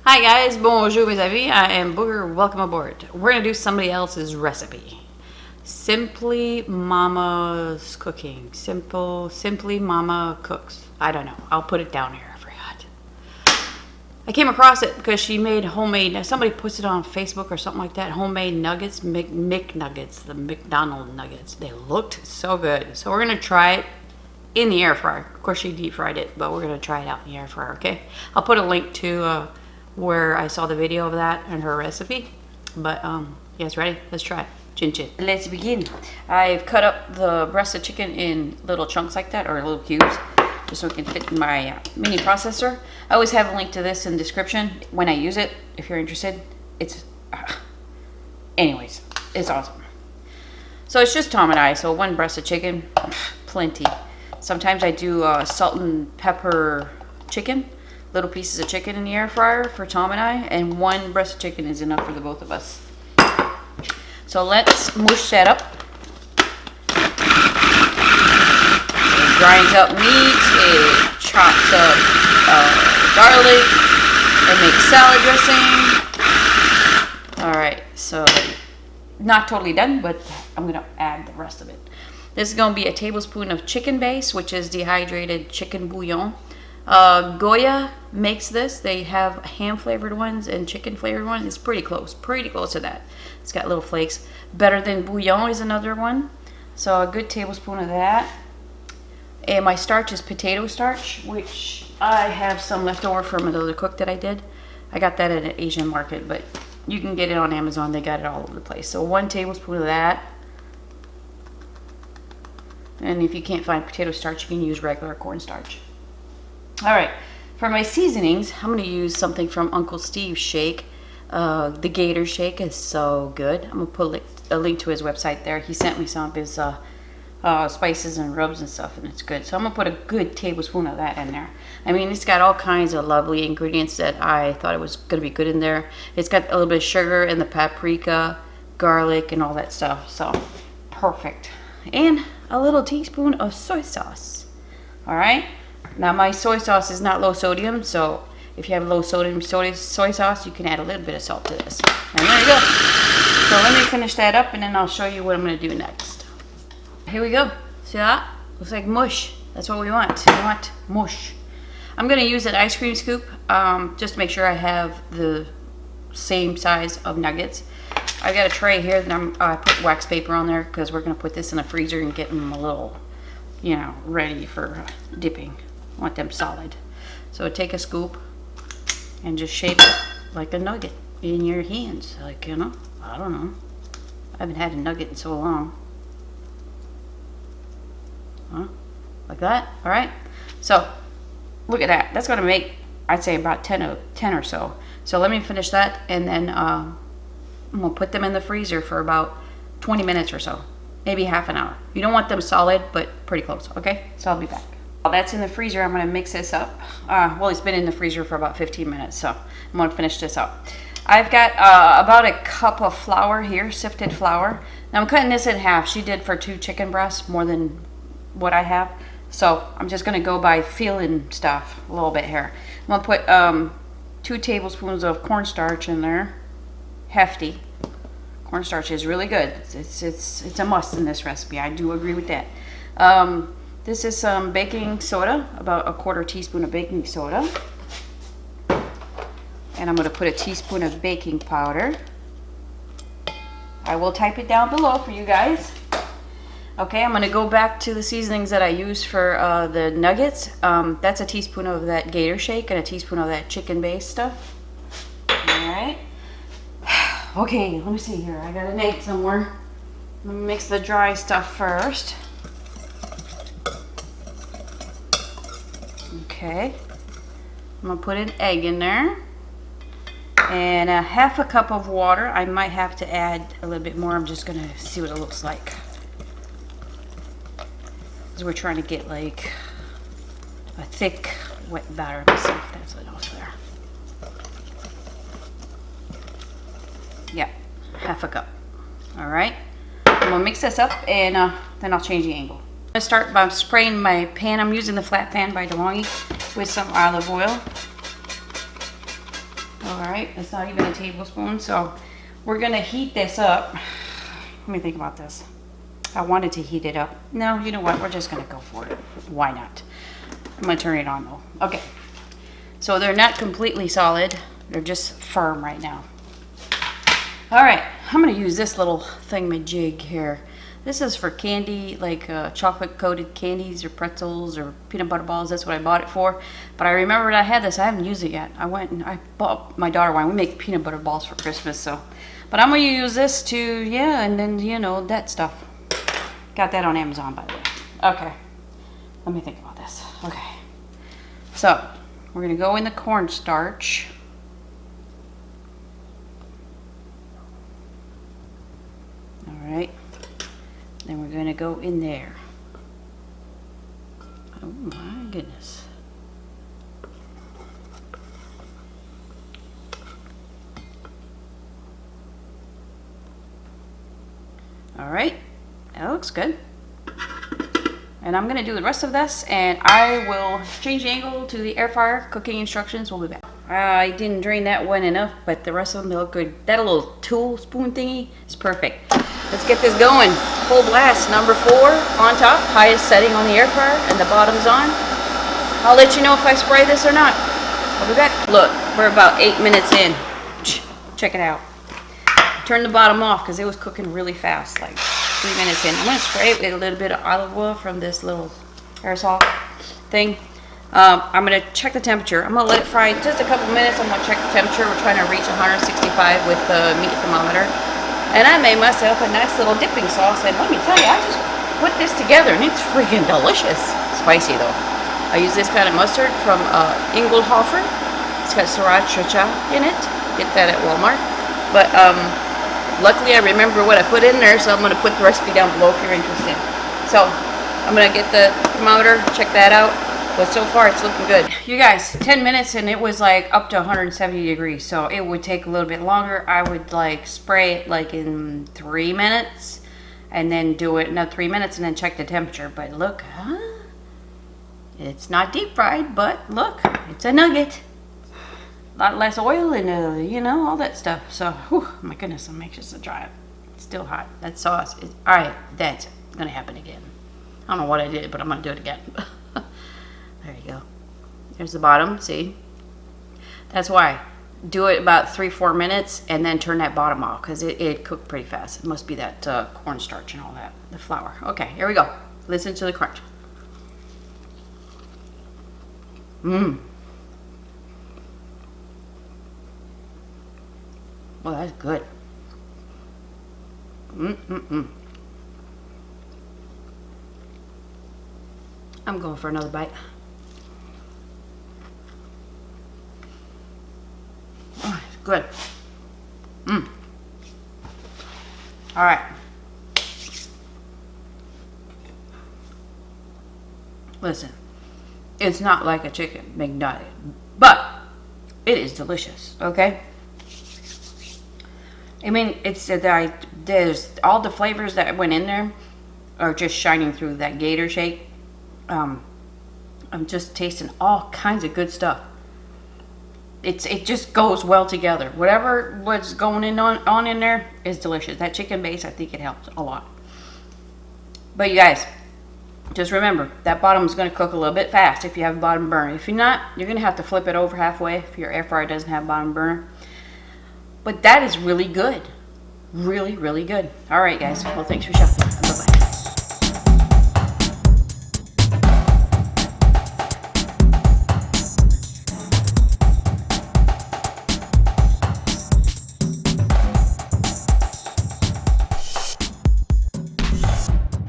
Hi guys, bonjour mes amis, I am Booger, welcome aboard. We're going to do somebody else's recipe. Simply Mama's cooking. Simply Mama cooks. I don't know, I'll put it down here, I forgot. I came across it because she made homemade, somebody puts it on Facebook or something like that, homemade nuggets, Mcnuggets, the McDonald's nuggets. They looked so good. So we're going to try it in the air fryer. Of course she deep fried it, but we're going to try it out in the air fryer, okay? I'll put a link to where I saw the video of that and her recipe. But you guys ready? Let's try it. Chin chin. Let's begin. I've cut up the breast of chicken in little chunks like that, or little cubes, just so it can fit in my mini processor. I always have a link to this in the description when I use it, if you're interested. It's anyways, it's awesome. So it's just Tom and I, so one breast of chicken, plenty. Sometimes I do salt and pepper chicken, little pieces of chicken in the air fryer for Tom and I, and one breast of chicken is enough for the both of us. So let's mush that up. It grinds up meat, it chops up garlic, it makes salad dressing. Alright, so not totally done, but I'm going to add the rest of it. This is going to be a tablespoon of chicken base, which is dehydrated chicken bouillon. Goya makes this. They have ham flavored ones and chicken flavored ones. It's pretty close to that. It's got little flakes. Better than bouillon is another one. So a good tablespoon of that. And my starch is potato starch, which I have some left over from another cook that I did. I got that at an Asian market, but you can get it on Amazon. They got it all over the place. So 1 tablespoon of that. And if you can't find potato starch, you can use regular cornstarch. Alright, for my seasonings, I'm going to use something from Uncle Steve's Shake. The Gator Shake is so good. I'm going to put a link to his website there. He sent me some of his spices and rubs and stuff, and it's good. So I'm going to put a good tablespoon of that in there. I mean, it's got all kinds of lovely ingredients that I thought it was going to be good in there. It's got a little bit of sugar and the paprika, garlic, and all that stuff. So, perfect. And a little teaspoon of soy sauce. Alright? Now my soy sauce is not low sodium, so if you have low sodium soy sauce, you can add a little bit of salt to this. And there you go. So let me finish that up and then I'll show you what I'm going to do next. Here we go. See that? Looks like mush. That's what we want. We want mush. I'm going to use an ice cream scoop just to make sure I have the same size of nuggets. I've got a tray here that I put wax paper on there because we're going to put this in the freezer and get them a little, you know, ready for dipping. I want them solid. So take a scoop and just shape it like a nugget in your hands. Like, you know, I don't know. I haven't had a nugget in so long. Huh? Like that? Alright. So, look at that. That's going to make, I'd say, about 10 or so. So let me finish that and then I'm going to put them in the freezer for about 20 minutes or so. Maybe half an hour. You don't want them solid, but pretty close. Okay? So I'll be back. While that's in the freezer, I'm going to mix this up. Well, it's been in the freezer for about 15 minutes, so I'm going to finish this up. I've got about a cup of flour here, sifted flour. Now I'm cutting this in half. She did for 2 chicken breasts, more than what I have. So I'm just going to go by feeling stuff a little bit here. I'm going to put 2 tablespoons of cornstarch in there. Hefty. Cornstarch is really good. It's a must in this recipe. I do agree with that. This is some baking soda, about a 1/4 teaspoon of baking soda. And I'm going to put a teaspoon of baking powder. I will type it down below for you guys. Okay, I'm going to go back to the seasonings that I used for the nuggets. That's a teaspoon of that Gator Shake and a teaspoon of that chicken base stuff. Alright. Okay, let me see here. I got an egg somewhere. Let me mix the dry stuff first. Okay, I'm going to put an egg in there and a half a cup of water. I might have to add a little bit more. I'm just going to see what it looks like. Because we're trying to get like a thick, wet batter. Let me see if that's enough there. Yeah, half a cup. All right, I'm going to mix this up and then I'll change the angle. I'm going to start by spraying my pan. I'm using the flat pan by DeLonghi with some olive oil. All right, it's not even a tablespoon. So we're gonna heat this up. Let me think about this. I wanted to heat it up. No, you know what? We're just gonna go for it. Why not? I'm gonna turn it on though. Okay. So they're not completely solid. They're just firm right now. All right, I'm gonna use this little thingamajig here. This is for candy, like chocolate coated candies or pretzels or peanut butter balls. That's what I bought it for. But I remembered I had this. I haven't used it yet. I went and I bought my daughter one. We make peanut butter balls for Christmas, so. But I'm gonna use this to, yeah, and then, you know, that stuff. Got that on Amazon, by the way. Okay, let me think about this. Okay, so we're gonna go in the cornstarch. All right. Then we're going to go in there. Oh my goodness. All right, that looks good. And I'm going to do the rest of this, and I will change the angle to the air fryer. Cooking instructions will be back. I didn't drain that one enough, but the rest of them look good. That little tool spoon thingy is perfect. Let's get this going. Full blast, number 4 on top, highest setting on the air fryer, and the bottom's on. I'll let you know if I spray this or not. I'll be back. Look, we're about 8 minutes in. Check it out. Turn the bottom off because it was cooking really fast, like 3 minutes in. I'm going to spray it with a little bit of olive oil from this little aerosol thing. I'm going to check the temperature. I'm going to let it fry just a couple minutes. I'm going to check the temperature. We're trying to reach 165 with the meat thermometer. And I made myself a nice little dipping sauce, and let me tell you, I just put this together, and it's freaking delicious. Spicy, though. I use this kind of mustard from Ingelhofer. It's got Sriracha in it. Get that at Walmart. But luckily, I remember what I put in there, so I'm going to put the recipe down below if you're interested. So I'm going to get the thermometer, check that out. But so far, it's looking good. You guys, 10 minutes and it was like up to 170 degrees. So it would take a little bit longer. I would like spray it like in 3 minutes and then do it another 3 minutes and then check the temperature. But look, it's not deep fried, but look, it's a nugget. A lot less oil and, you know, all that stuff. So, whew, my goodness, I'm anxious to try it. It's still hot. That sauce is, all right, that's going to happen again. I don't know what I did, but I'm going to do it again. There you go. There's the bottom, see? That's why. Do it about 3-4 minutes and then turn that bottom off because it cooked pretty fast. It must be that cornstarch and all that, the flour. Okay, here we go. Listen to the crunch. Mmm. Well, that's good. I'm going for another bite. Oh, it's good. All right. Listen, it's not like a chicken McNugget, but it is delicious, okay? I mean, it's there's all the flavors that went in there are just shining through that Gator Shake. I'm just tasting all kinds of good stuff. It just goes well together. Whatever was going on in there is delicious. That chicken base, I think it helps a lot. But you guys, just remember, that bottom is going to cook a little bit fast if you have a bottom burner. If you're not, you're going to have to flip it over halfway if your air fryer doesn't have a bottom burner. But that is really good. Really, really good. All right, guys. Well, thanks for shopping.